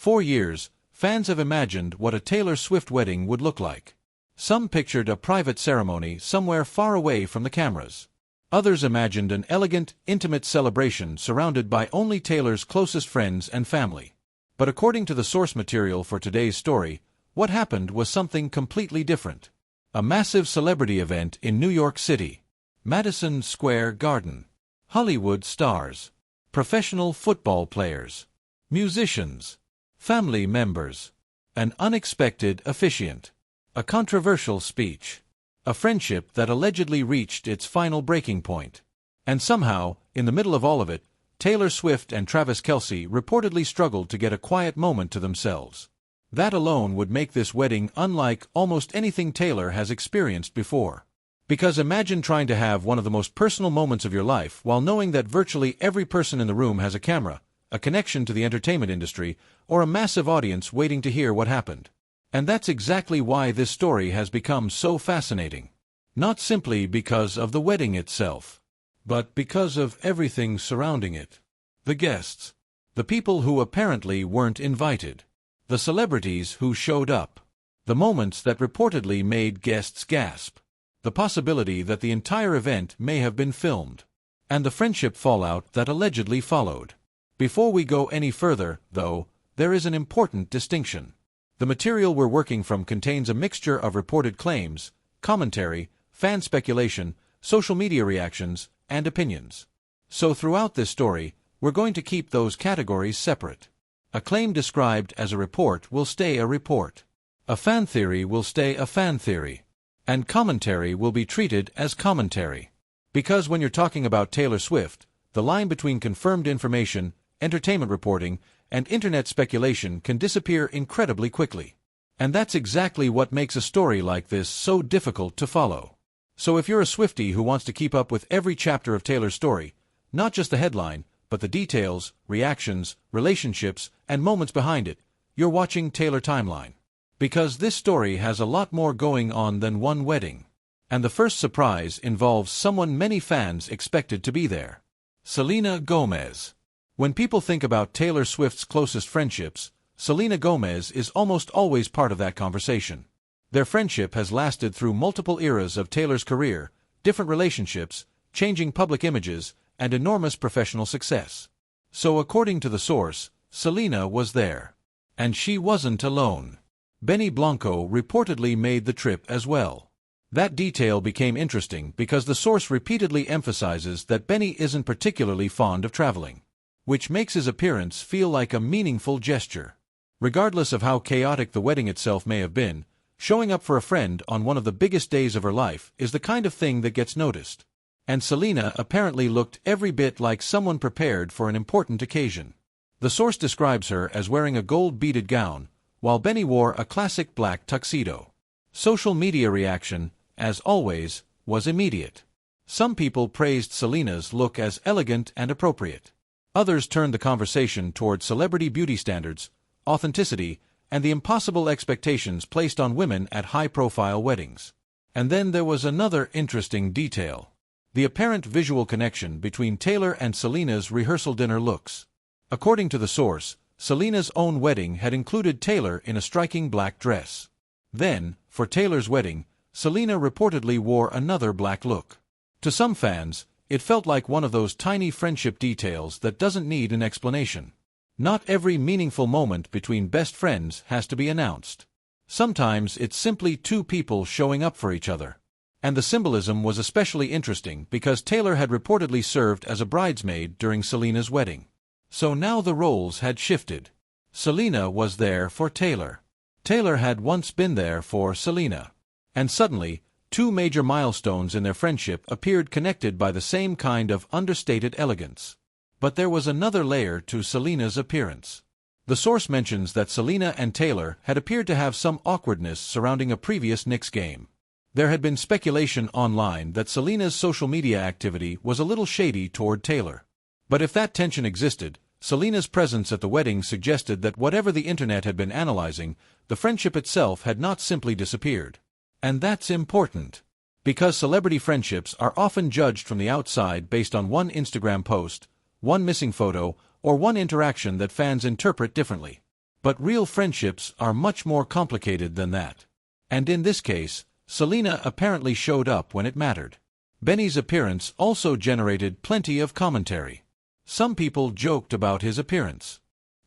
For years, fans have imagined what a Taylor Swift wedding would look like. Some pictured a private ceremony somewhere far away from the cameras. Others imagined an elegant, intimate celebration surrounded by only Taylor's closest friends and family. But according to the source material for today's story, what happened was something completely different. A massive celebrity event in New York City. Madison Square Garden. Hollywood stars. Professional football players. Musicians. Family members. An unexpected officiant. A controversial speech. A friendship that allegedly reached its final breaking point. And somehow, in the middle of all of it, Taylor Swift and Travis Kelce reportedly struggled to get a quiet moment to themselves. That alone would make this wedding unlike almost anything Taylor has experienced before. Because imagine trying to have one of the most personal moments of your life while knowing that virtually every person in the room has a camera, a connection to the entertainment industry, or a massive audience waiting to hear what happened. And that's exactly why this story has become so fascinating. Not simply because of the wedding itself, but because of everything surrounding it. The guests. The people who apparently weren't invited. The celebrities who showed up. The moments that reportedly made guests gasp. The possibility that the entire event may have been filmed. And the friendship fallout that allegedly followed. Before we go any further, though, there is an important distinction. The material we're working from contains a mixture of reported claims, commentary, fan speculation, social media reactions, and opinions. So throughout this story, we're going to keep those categories separate. A claim described as a report will stay a report. A fan theory will stay a fan theory. And commentary will be treated as commentary. Because when you're talking about Taylor Swift, the line between confirmed information, entertainment reporting, and internet speculation can disappear incredibly quickly. And that's exactly what makes a story like this so difficult to follow. So if you're a Swiftie who wants to keep up with every chapter of Taylor's story, not just the headline, but the details, reactions, relationships, and moments behind it, you're watching Taylor Timeline. Because this story has a lot more going on than one wedding. And the first surprise involves someone many fans expected to be there. Selena Gomez. When people think about Taylor Swift's closest friendships, Selena Gomez is almost always part of that conversation. Their friendship has lasted through multiple eras of Taylor's career, different relationships, changing public images, and enormous professional success. So according to the source, Selena was there. And she wasn't alone. Benny Blanco reportedly made the trip as well. That detail became interesting because the source repeatedly emphasizes that Benny isn't particularly fond of traveling, which makes his appearance feel like a meaningful gesture. Regardless of how chaotic the wedding itself may have been, showing up for a friend on one of the biggest days of her life is the kind of thing that gets noticed. And Selena apparently looked every bit like someone prepared for an important occasion. The source describes her as wearing a gold-beaded gown, while Benny wore a classic black tuxedo. Social media reaction, as always, was immediate. Some people praised Selena's look as elegant and appropriate. Others turned the conversation toward celebrity beauty standards, authenticity, and the impossible expectations placed on women at high-profile weddings. And then there was another interesting detail. The apparent visual connection between Taylor and Selena's rehearsal dinner looks. According to the source, Selena's own wedding had included Taylor in a striking black dress. Then, for Taylor's wedding, Selena reportedly wore another black look. To some fans, it felt like one of those tiny friendship details that doesn't need an explanation. Not every meaningful moment between best friends has to be announced. Sometimes it's simply two people showing up for each other. And the symbolism was especially interesting because Taylor had reportedly served as a bridesmaid during Selena's wedding. So now the roles had shifted. Selena was there for Taylor. Taylor had once been there for Selena. And suddenly, two major milestones in their friendship appeared connected by the same kind of understated elegance. But there was another layer to Selena's appearance. The source mentions that Selena and Taylor had appeared to have some awkwardness surrounding a previous Knicks game. There had been speculation online that Selena's social media activity was a little shady toward Taylor. But if that tension existed, Selena's presence at the wedding suggested that whatever the internet had been analyzing, the friendship itself had not simply disappeared. And that's important. Because celebrity friendships are often judged from the outside based on one Instagram post, one missing photo, or one interaction that fans interpret differently. But real friendships are much more complicated than that. And in this case, Selena apparently showed up when it mattered. Benny's appearance also generated plenty of commentary. Some people joked about his appearance.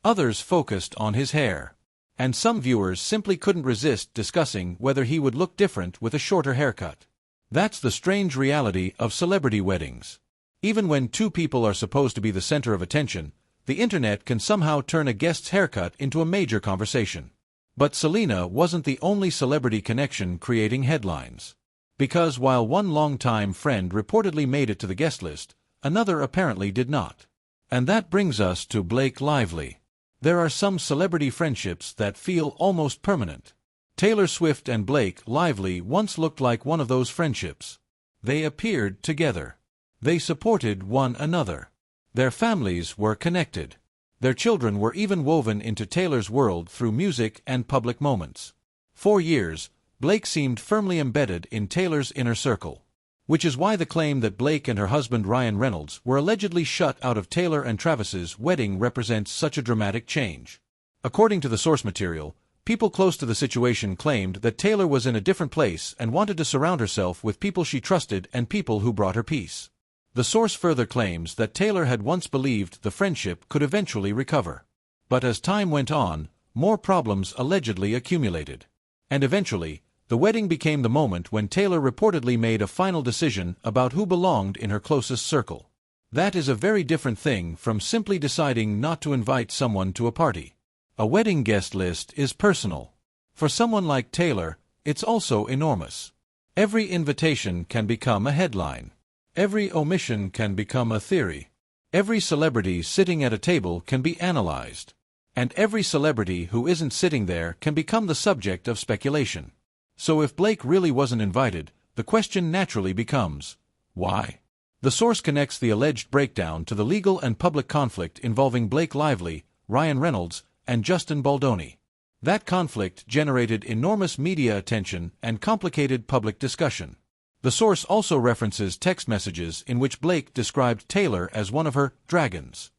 Others focused on his hair. And some viewers simply couldn't resist discussing whether he would look different with a shorter haircut. That's the strange reality of celebrity weddings. Even when two people are supposed to be the center of attention, the internet can somehow turn a guest's haircut into a major conversation. But Selena wasn't the only celebrity connection creating headlines. Because while one longtime friend reportedly made it to the guest list, another apparently did not. And that brings us to Blake Lively. There are some celebrity friendships that feel almost permanent. Taylor Swift and Blake Lively once looked like one of those friendships. They appeared together. They supported one another. Their families were connected. Their children were even woven into Taylor's world through music and public moments. For years, Blake seemed firmly embedded in Taylor's inner circle. Which is why the claim that Blake and her husband Ryan Reynolds were allegedly shut out of Taylor and Travis's wedding represents such a dramatic change. According to the source material, people close to the situation claimed that Taylor was in a different place and wanted to surround herself with people she trusted and people who brought her peace. The source further claims that Taylor had once believed the friendship could eventually recover. But as time went on, more problems allegedly accumulated. And eventually, the wedding became the moment when Taylor reportedly made a final decision about who belonged in her closest circle. That is a very different thing from simply deciding not to invite someone to a party. A wedding guest list is personal. For someone like Taylor, it's also enormous. Every invitation can become a headline. Every omission can become a theory. Every celebrity sitting at a table can be analyzed. And every celebrity who isn't sitting there can become the subject of speculation. So if Blake really wasn't invited, the question naturally becomes, why? The source connects the alleged breakdown to the legal and public conflict involving Blake Lively, Ryan Reynolds, and Justin Baldoni. That conflict generated enormous media attention and complicated public discussion. The source also references text messages in which Blake described Taylor as one of her dragons.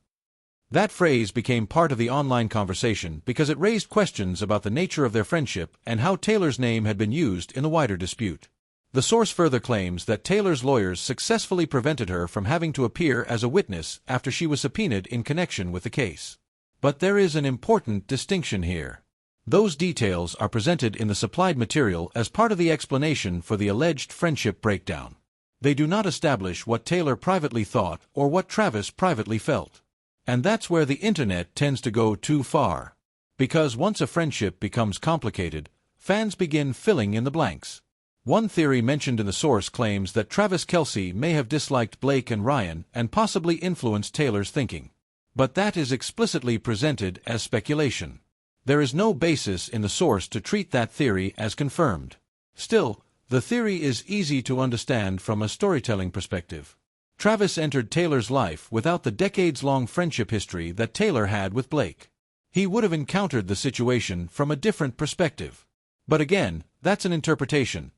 That phrase became part of the online conversation because it raised questions about the nature of their friendship and how Taylor's name had been used in the wider dispute. The source further claims that Taylor's lawyers successfully prevented her from having to appear as a witness after she was subpoenaed in connection with the case. But there is an important distinction here. Those details are presented in the supplied material as part of the explanation for the alleged friendship breakdown. They do not establish what Taylor privately thought or what Travis privately felt. And that's where the internet tends to go too far. Because once a friendship becomes complicated, fans begin filling in the blanks. One theory mentioned in the source claims that Travis Kelce may have disliked Blake and Ryan and possibly influenced Taylor's thinking. But that is explicitly presented as speculation. There is no basis in the source to treat that theory as confirmed. Still, the theory is easy to understand from a storytelling perspective. Travis entered Taylor's life without the decades-long friendship history that Taylor had with Blake. He would have encountered the situation from a different perspective. But again, that's an interpretation,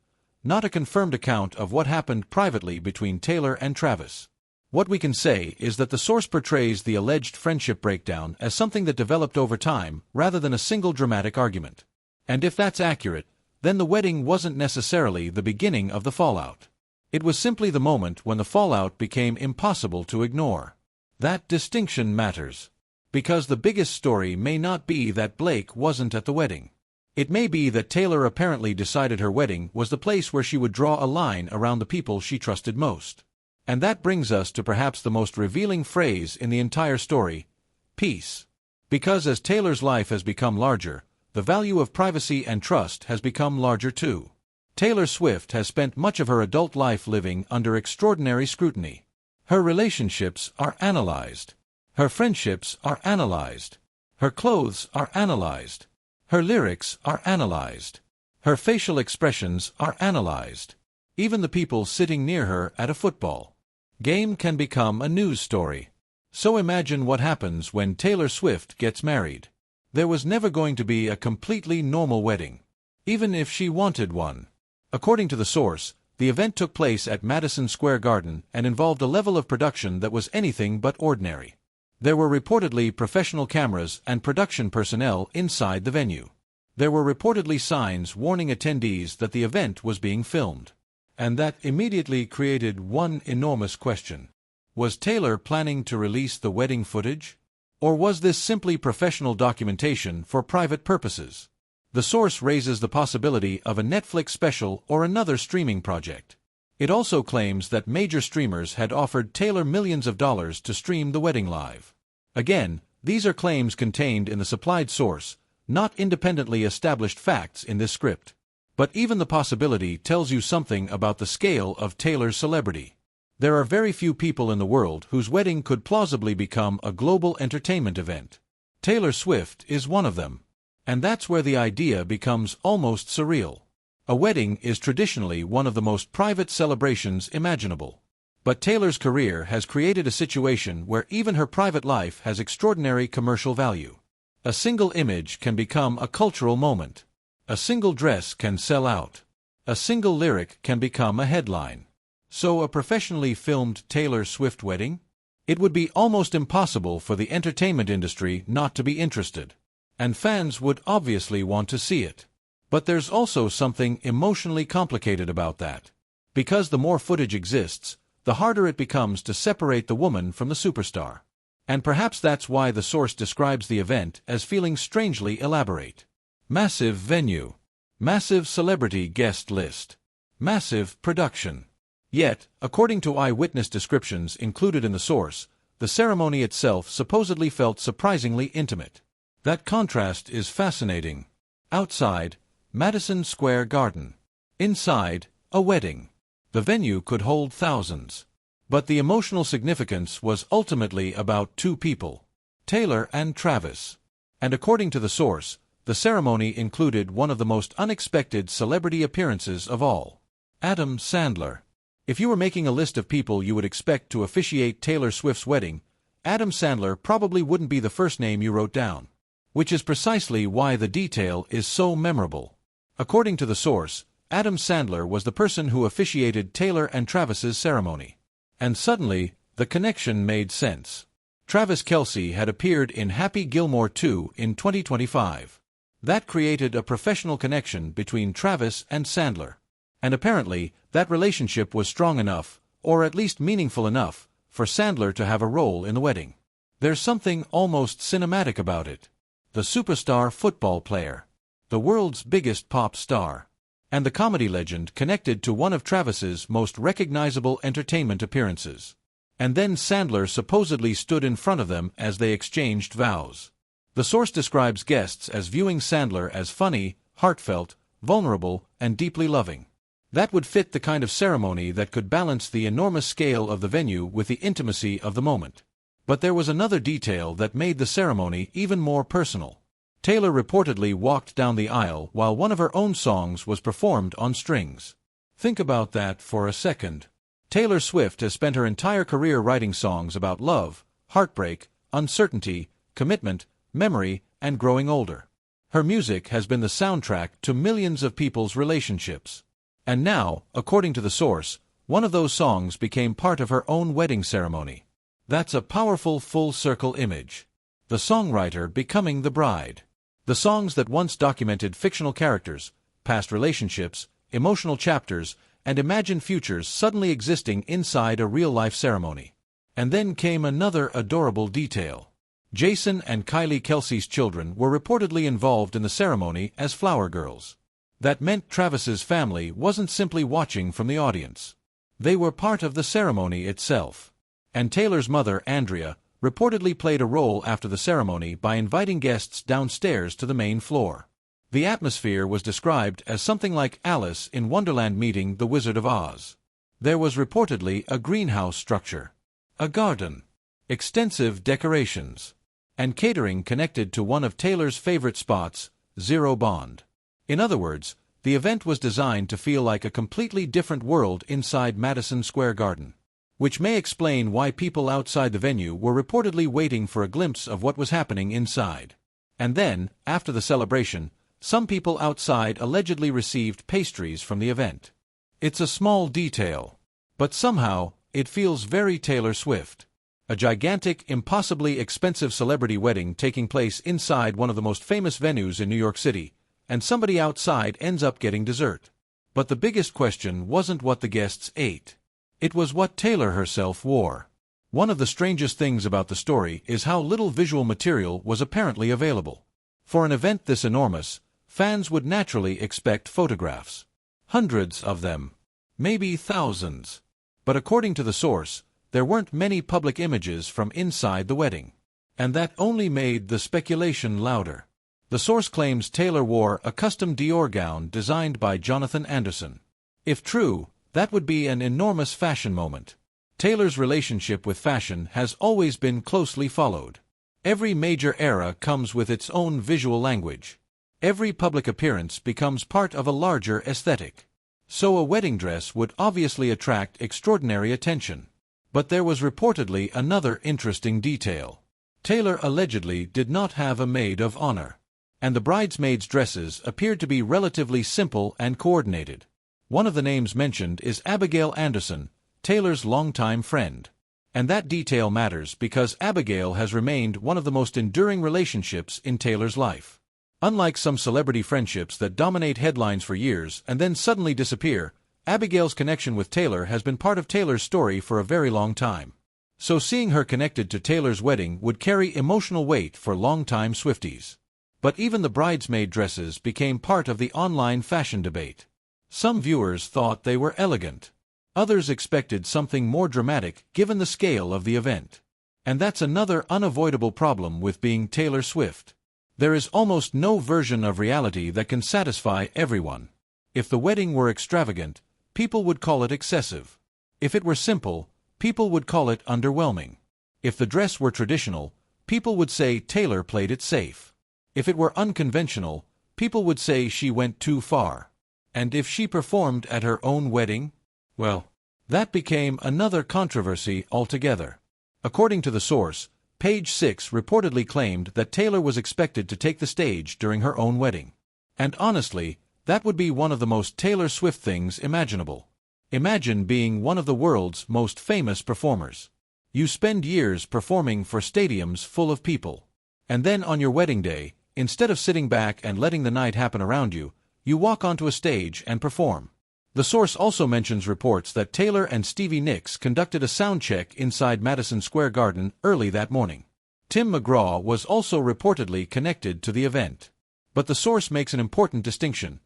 not a confirmed account of what happened privately between Taylor and Travis. What we can say is that the source portrays the alleged friendship breakdown as something that developed over time rather than a single dramatic argument. And if that's accurate, then the wedding wasn't necessarily the beginning of the fallout. It was simply the moment when the fallout became impossible to ignore. That distinction matters. Because the biggest story may not be that Blake wasn't at the wedding. It may be that Taylor apparently decided her wedding was the place where she would draw a line around the people she trusted most. And that brings us to perhaps the most revealing phrase in the entire story, peace. Because as Taylor's life has become larger, the value of privacy and trust has become larger too. Taylor Swift has spent much of her adult life living under extraordinary scrutiny. Her relationships are analyzed. Her friendships are analyzed. Her clothes are analyzed. Her lyrics are analyzed. Her facial expressions are analyzed. Even the people sitting near her at a football game can become a news story. So imagine what happens when Taylor Swift gets married. There was never going to be a completely normal wedding, even if she wanted one. According to the source, the event took place at Madison Square Garden and involved a level of production that was anything but ordinary. There were reportedly professional cameras and production personnel inside the venue. There were reportedly signs warning attendees that the event was being filmed. And that immediately created one enormous question. Was Taylor planning to release the wedding footage? Or was this simply professional documentation for private purposes? The source raises the possibility of a Netflix special or another streaming project. It also claims that major streamers had offered Taylor millions of dollars to stream the wedding live. Again, these are claims contained in the supplied source, not independently established facts in this script. But even the possibility tells you something about the scale of Taylor's celebrity. There are very few people in the world whose wedding could plausibly become a global entertainment event. Taylor Swift is one of them. And that's where the idea becomes almost surreal. A wedding is traditionally one of the most private celebrations imaginable. But Taylor's career has created a situation where even her private life has extraordinary commercial value. A single image can become a cultural moment. A single dress can sell out. A single lyric can become a headline. So a professionally filmed Taylor Swift wedding? It would be almost impossible for the entertainment industry not to be interested. And fans would obviously want to see it. But there's also something emotionally complicated about that. Because the more footage exists, the harder it becomes to separate the woman from the superstar. And perhaps that's why the source describes the event as feeling strangely elaborate. Massive venue. Massive celebrity guest list. Massive production. Yet, according to eyewitness descriptions included in the source, the ceremony itself supposedly felt surprisingly intimate. That contrast is fascinating. Outside, Madison Square Garden. Inside, a wedding. The venue could hold thousands. But the emotional significance was ultimately about two people, Taylor and Travis. And according to the source, the ceremony included one of the most unexpected celebrity appearances of all, Adam Sandler. If you were making a list of people you would expect to officiate Taylor Swift's wedding, Adam Sandler probably wouldn't be the first name you wrote down. Which is precisely why the detail is so memorable. According to the source, Adam Sandler was the person who officiated Taylor and Travis's ceremony. And suddenly, the connection made sense. Travis Kelce had appeared in Happy Gilmore 2 in 2025. That created a professional connection between Travis and Sandler. And apparently, that relationship was strong enough, or at least meaningful enough, for Sandler to have a role in the wedding. There's something almost cinematic about it. The superstar football player, the world's biggest pop star, and the comedy legend connected to one of Travis's most recognizable entertainment appearances. And then Sandler supposedly stood in front of them as they exchanged vows. The source describes guests as viewing Sandler as funny, heartfelt, vulnerable, and deeply loving. That would fit the kind of ceremony that could balance the enormous scale of the venue with the intimacy of the moment. But there was another detail that made the ceremony even more personal. Taylor reportedly walked down the aisle while one of her own songs was performed on strings. Think about that for a second. Taylor Swift has spent her entire career writing songs about love, heartbreak, uncertainty, commitment, memory, and growing older. Her music has been the soundtrack to millions of people's relationships. And now, according to the source, one of those songs became part of her own wedding ceremony. That's a powerful full-circle image. The songwriter becoming the bride. The songs that once documented fictional characters, past relationships, emotional chapters, and imagined futures suddenly existing inside a real-life ceremony. And then came another adorable detail. Jason and Kylie Kelce's children were reportedly involved in the ceremony as flower girls. That meant Travis's family wasn't simply watching from the audience. They were part of the ceremony itself. And Taylor's mother, Andrea, reportedly played a role after the ceremony by inviting guests downstairs to the main floor. The atmosphere was described as something like Alice in Wonderland meeting the Wizard of Oz. There was reportedly a greenhouse structure, a garden, extensive decorations, and catering connected to one of Taylor's favorite spots, Zero Bond. In other words, the event was designed to feel like a completely different world inside Madison Square Garden. Which may explain why people outside the venue were reportedly waiting for a glimpse of what was happening inside. And then, after the celebration, some people outside allegedly received pastries from the event. It's a small detail, but somehow, it feels very Taylor Swift. A gigantic, impossibly expensive celebrity wedding taking place inside one of the most famous venues in New York City, and somebody outside ends up getting dessert. But the biggest question wasn't what the guests ate. It was what Taylor herself wore. One of the strangest things about the story is how little visual material was apparently available. For an event this enormous, fans would naturally expect photographs. Hundreds of them. Maybe thousands. But according to the source, there weren't many public images from inside the wedding. And that only made the speculation louder. The source claims Taylor wore a custom Dior gown designed by Jonathan Anderson. If true, that would be an enormous fashion moment. Taylor's relationship with fashion has always been closely followed. Every major era comes with its own visual language. Every public appearance becomes part of a larger aesthetic. So a wedding dress would obviously attract extraordinary attention. But there was reportedly another interesting detail. Taylor allegedly did not have a maid of honor. And the bridesmaids' dresses appeared to be relatively simple and coordinated. One of the names mentioned is Abigail Anderson, Taylor's longtime friend. And that detail matters because Abigail has remained one of the most enduring relationships in Taylor's life. Unlike some celebrity friendships that dominate headlines for years and then suddenly disappear, Abigail's connection with Taylor has been part of Taylor's story for a very long time. So seeing her connected to Taylor's wedding would carry emotional weight for longtime Swifties. But even the bridesmaid dresses became part of the online fashion debate. Some viewers thought they were elegant. Others expected something more dramatic given the scale of the event. And that's another unavoidable problem with being Taylor Swift. There is almost no version of reality that can satisfy everyone. If the wedding were extravagant, people would call it excessive. If it were simple, people would call it underwhelming. If the dress were traditional, people would say Taylor played it safe. If it were unconventional, people would say she went too far. And if she performed at her own wedding? Well, that became another controversy altogether. According to the source, Page 6 reportedly claimed that Taylor was expected to take the stage during her own wedding. And honestly, that would be one of the most Taylor Swift things imaginable. Imagine being one of the world's most famous performers. You spend years performing for stadiums full of people. And then on your wedding day, instead of sitting back and letting the night happen around you, you walk onto a stage and perform. The source also mentions reports that Taylor and Stevie Nicks conducted a sound check inside Madison Square Garden early that morning. Tim McGraw was also reportedly connected to the event. But the source makes an important distinction.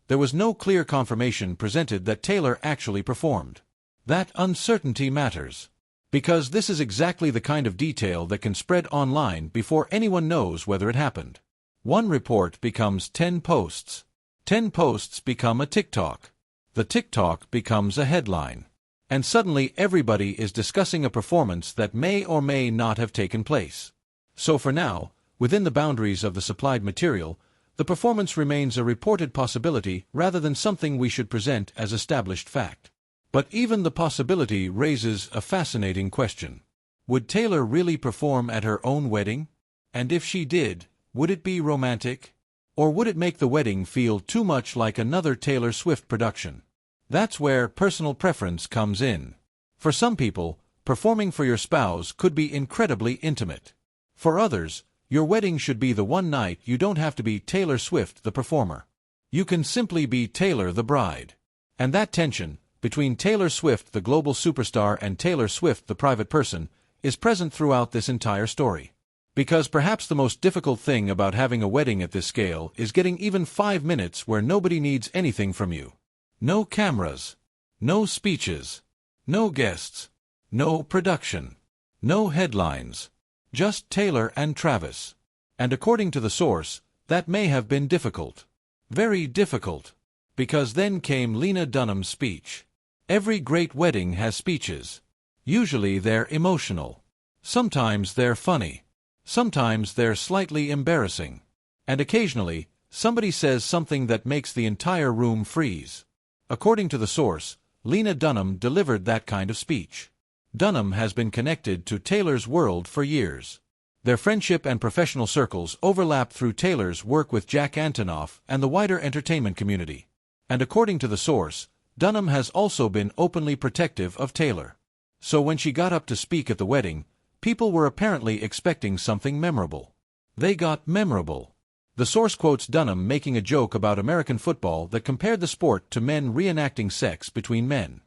There was no clear confirmation presented that Taylor actually performed. That uncertainty matters. Because this is exactly the kind of detail that can spread online before anyone knows whether it happened. One report becomes 10 posts. 10 posts become a TikTok. The TikTok becomes a headline. And suddenly everybody is discussing a performance that may or may not have taken place. So for now, within the boundaries of the supplied material, the performance remains a reported possibility rather than something we should present as established fact. But even the possibility raises a fascinating question. Would Taylor really perform at her own wedding? And if she did, would it be romantic? Or would it make the wedding feel too much like another Taylor Swift production? That's where personal preference comes in. For some people, performing for your spouse could be incredibly intimate. For others, your wedding should be the one night you don't have to be Taylor Swift the performer. You can simply be Taylor the bride. And that tension, between Taylor Swift the global superstar and Taylor Swift the private person, is present throughout this entire story. Because perhaps the most difficult thing about having a wedding at this scale is getting even 5 minutes where nobody needs anything from you. No cameras. No speeches. No guests. No production. No headlines. Just Taylor and Travis. And according to the source, that may have been difficult. Very difficult. Because then came Lena Dunham's speech. Every great wedding has speeches. Usually they're emotional. Sometimes they're funny. Sometimes they're slightly embarrassing. And occasionally, somebody says something that makes the entire room freeze. According to the source, Lena Dunham delivered that kind of speech. Dunham has been connected to Taylor's world for years. Their friendship and professional circles overlapped through Taylor's work with Jack Antonoff and the wider entertainment community. And according to the source, Dunham has also been openly protective of Taylor. So when she got up to speak at the wedding, People were apparently expecting something memorable. They got memorable. The source quotes Dunham making a joke about American football that compared the sport to men reenacting sex between men.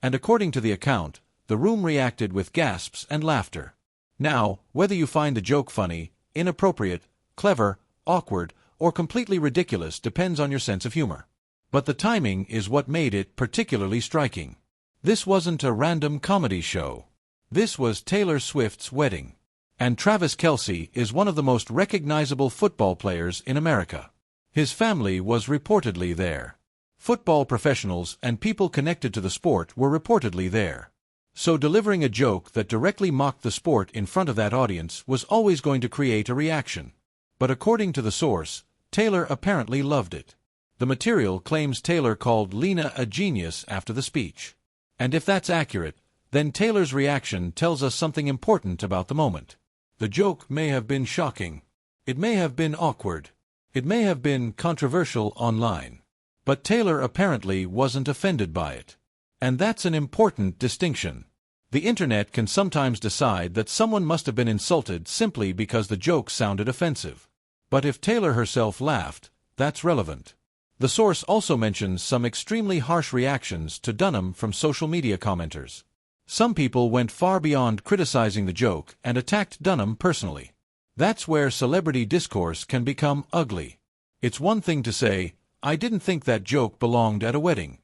And according to the account, the room reacted with gasps and laughter. Now, whether you find the joke funny, inappropriate, clever, awkward, or completely ridiculous depends on your sense of humor. But the timing is what made it particularly striking. This wasn't a random comedy show. This was Taylor Swift's wedding. And Travis Kelce is one of the most recognizable football players in America. His family was reportedly there. Football professionals and people connected to the sport were reportedly there. So delivering a joke that directly mocked the sport in front of that audience was always going to create a reaction. But according to the source, Taylor apparently loved it. The material claims Taylor called Lena a genius after the speech. And if that's accurate, then Taylor's reaction tells us something important about the moment. The joke may have been shocking. It may have been awkward. It may have been controversial online. But Taylor apparently wasn't offended by it. And that's an important distinction. The internet can sometimes decide that someone must have been insulted simply because the joke sounded offensive. But if Taylor herself laughed, that's relevant. The source also mentions some extremely harsh reactions to Dunham from social media commenters. Some people went far beyond criticizing the joke and attacked Dunham personally. That's where celebrity discourse can become ugly. It's one thing to say, "I didn't think that joke belonged at a wedding."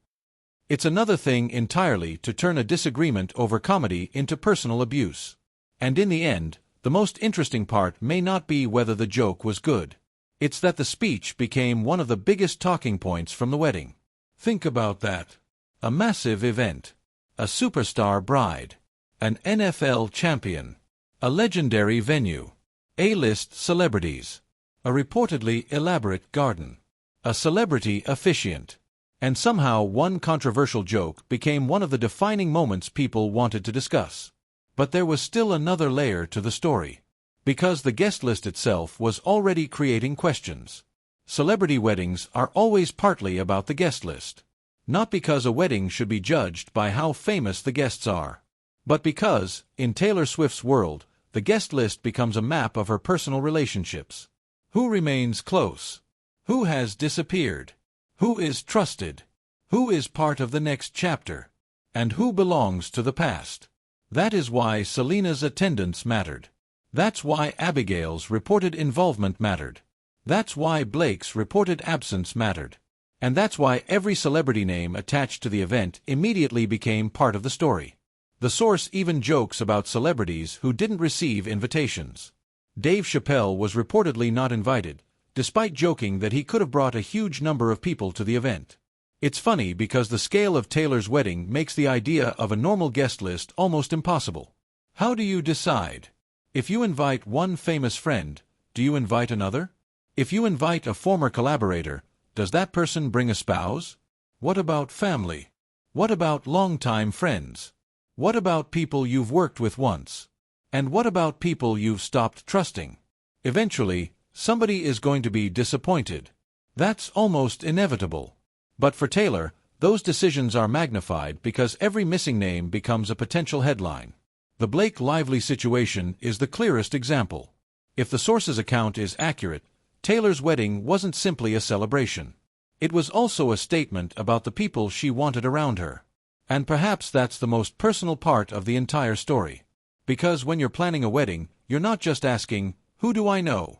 It's another thing entirely to turn a disagreement over comedy into personal abuse. And in the end, the most interesting part may not be whether the joke was good. It's that the speech became one of the biggest talking points from the wedding. Think about that. A massive event. A superstar bride. An NFL champion. A legendary venue. A-list celebrities. A reportedly elaborate garden. A celebrity officiant. And somehow one controversial joke became one of the defining moments people wanted to discuss. But there was still another layer to the story. Because the guest list itself was already creating questions. Celebrity weddings are always partly about the guest list. Not because a wedding should be judged by how famous the guests are, but because, in Taylor Swift's world, the guest list becomes a map of her personal relationships. Who remains close? Who has disappeared? Who is trusted? Who is part of the next chapter? And who belongs to the past? That is why Selena's attendance mattered. That's why Abigail's reported involvement mattered. That's why Blake's reported absence mattered. And that's why every celebrity name attached to the event immediately became part of the story. The source even jokes about celebrities who didn't receive invitations. Dave Chappelle was reportedly not invited, despite joking that he could have brought a huge number of people to the event. It's funny because the scale of Taylor's wedding makes the idea of a normal guest list almost impossible. How do you decide? If you invite one famous friend, do you invite another? If you invite a former collaborator, does that person bring a spouse? What about family? What about longtime friends? What about people you've worked with once? And what about people you've stopped trusting? Eventually, somebody is going to be disappointed. That's almost inevitable. But for Taylor, those decisions are magnified because every missing name becomes a potential headline. The Blake Lively situation is the clearest example. If the source's account is accurate, Taylor's wedding wasn't simply a celebration. It was also a statement about the people she wanted around her. And perhaps that's the most personal part of the entire story. Because when you're planning a wedding, you're not just asking, "Who do I know?"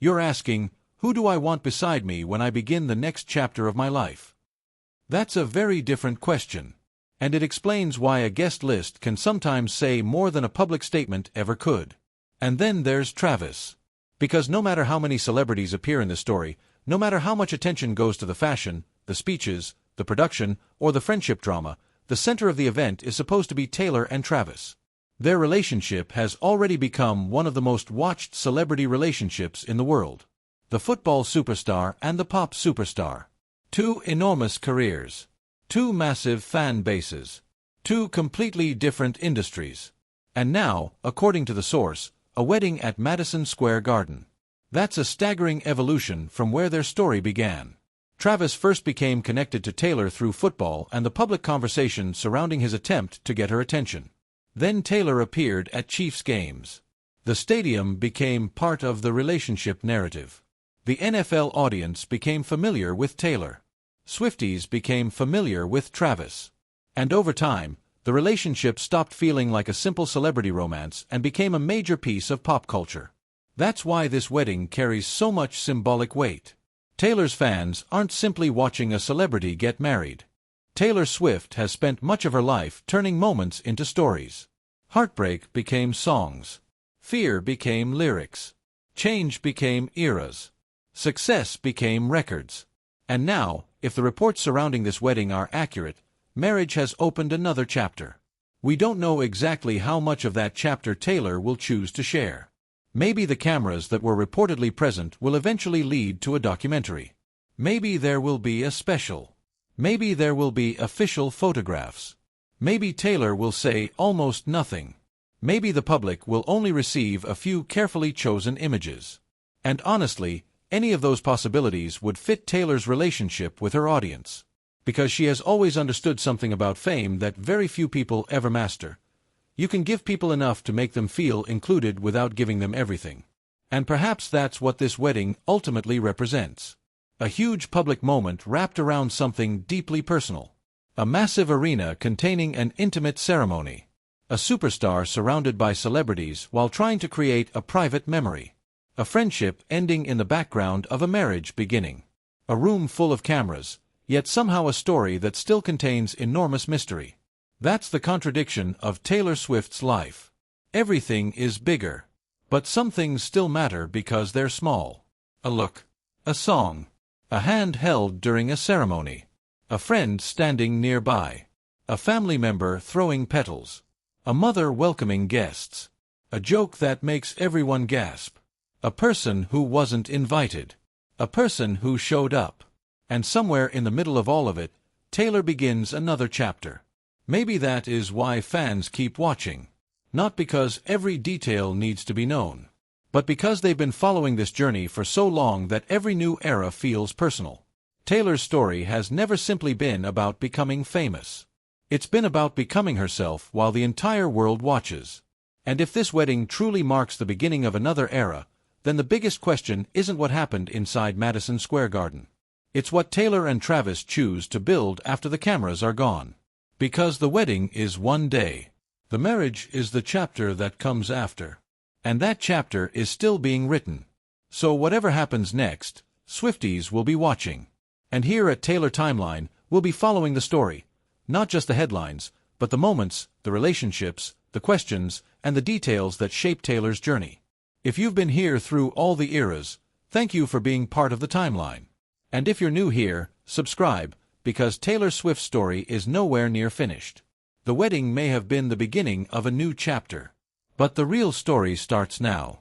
You're asking, "Who do I want beside me when I begin the next chapter of my life?" That's a very different question. And it explains why a guest list can sometimes say more than a public statement ever could. And then there's Travis. Because no matter how many celebrities appear in this story, no matter how much attention goes to the fashion, the speeches, the production, or the friendship drama, the center of the event is supposed to be Taylor and Travis. Their relationship has already become one of the most watched celebrity relationships in the world. The football superstar and the pop superstar. Two enormous careers. Two massive fan bases. Two completely different industries. And now, according to the source, a wedding at Madison Square Garden. That's a staggering evolution from where their story began. Travis first became connected to Taylor through football and the public conversation surrounding his attempt to get her attention. Then Taylor appeared at Chiefs games. The stadium became part of the relationship narrative. The NFL audience became familiar with Taylor. Swifties became familiar with Travis. And over time, the relationship stopped feeling like a simple celebrity romance and became a major piece of pop culture. That's why this wedding carries so much symbolic weight. Taylor's fans aren't simply watching a celebrity get married. Taylor Swift has spent much of her life turning moments into stories. Heartbreak became songs. Fear became lyrics. Change became eras. Success became records. And now, if the reports surrounding this wedding are accurate, marriage has opened another chapter. We don't know exactly how much of that chapter Taylor will choose to share. Maybe the cameras that were reportedly present will eventually lead to a documentary. Maybe there will be a special. Maybe there will be official photographs. Maybe Taylor will say almost nothing. Maybe the public will only receive a few carefully chosen images. And honestly, any of those possibilities would fit Taylor's relationship with her audience. Because she has always understood something about fame that very few people ever master. You can give people enough to make them feel included without giving them everything. And perhaps that's what this wedding ultimately represents. A huge public moment wrapped around something deeply personal. A massive arena containing an intimate ceremony. A superstar surrounded by celebrities while trying to create a private memory. A friendship ending in the background of a marriage beginning. A room full of cameras, yet somehow a story that still contains enormous mystery. That's the contradiction of Taylor Swift's life. Everything is bigger. But some things still matter because they're small. A look. A song. A hand held during a ceremony. A friend standing nearby. A family member throwing petals. A mother welcoming guests. A joke that makes everyone gasp. A person who wasn't invited. A person who showed up. And somewhere in the middle of all of it, Taylor begins another chapter. Maybe that is why fans keep watching. Not because every detail needs to be known, but because they've been following this journey for so long that every new era feels personal. Taylor's story has never simply been about becoming famous. It's been about becoming herself while the entire world watches. And if this wedding truly marks the beginning of another era, then the biggest question isn't what happened inside Madison Square Garden. It's what Taylor and Travis choose to build after the cameras are gone. Because the wedding is one day. The marriage is the chapter that comes after. And that chapter is still being written. So whatever happens next, Swifties will be watching. And here at Taylor Timeline, we'll be following the story. Not just the headlines, but the moments, the relationships, the questions, and the details that shape Taylor's journey. If you've been here through all the eras, thank you for being part of the timeline. And if you're new here, subscribe, because Taylor Swift's story is nowhere near finished. The wedding may have been the beginning of a new chapter. But the real story starts now.